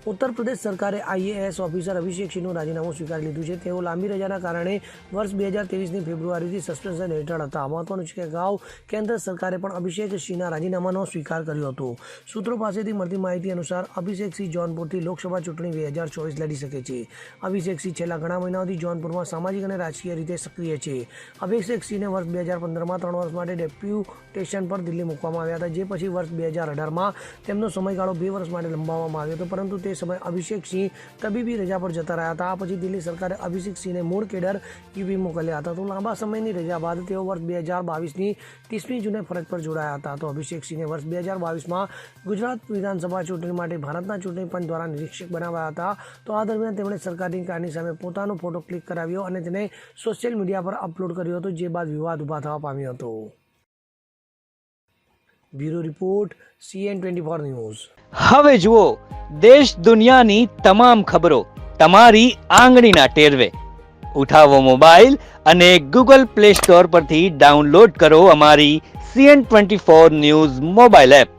ઉત્તર પ્રદેશ સરકારે IAS officer અભિષેક સિંહનું રાજીનામું સ્વીકારી લીધું છે. તેઓ લાંબી રજાના કારણે વર્ષ 2023ની ફેબ્રુઆરીથી સસ્પેન્શન હેઠળ હતા. મહત્વનું છે કે અગાઉ કેન્દ્ર સરકારે પણ અભિષેક સિંહના રાજીનામાનો સ્વીકાર કર્યો હતો. સૂત્રો પાસેથી મળતી માહિતી અનુસાર અભિષેક સિંહ જોનપુરથી લોકસભા ચૂંટણી 2024 લડી શકે છે. અભિષેક સિંહ છેલ્લા ઘણા મહિનાઓથી જોનપુરમાં સામાજિક અને રાજકીય રીતે સક્રિય છે. અભિષેક સિંહને વર્ષ 2015માં 3 વર્ષ માટે ડેપ્યુટેશન પર દિલ્હી મૂકવામાં આવ્યા હતા, જે પછી વર્ષ 2018માં તેમનો સમયગાળો 2 વર્ષ માટે લંબાવવામાં આવ્યો હતો, પરંતુ તે સમયે અભિષેક સિંહ તબીબી રજા પર જતા રહ્યા હતા. આ પછી દિલ્હી સરકારે અભિષેક સિંહને મૂળ કેડર યુપી મોકલ્યા હતા. તો લાંબા સમયની રજા બાદ તેઓ વર્ષ 2022ની 30મી જૂને ફરજ પર જોડાયા હતા. તો અભિષેક સિંહને વર્ષ 2022માં ગુજરાત વિધાનસભા ચૂંટણી માટે ભારતના ચૂંટણી પંચ દ્વારા નિરીક્ષક બનાવ્યા હતા. તો આ દરમિયાન તેમણે સરકારની કારની સામે પોતાનો ફોટો ક્લિક કરાવ્યો અને તેને સોશિયલ મીડિયા પર અપલોડ કર્યો હતો, જે બાદ વિવાદ ઊભા થવા પામ્યો હતો. Bureau report, CN24 news. હવે જુઓ દેશ દુનિયાની તમામ ખબરો તમારી આંગળીના ટેરવે. ઉઠાવો મોબાઈલ અને Google Play Store પરથી ડાઉનલોડ કરો અમારી CN24 ન્યૂઝ મોબાઈલ એપ.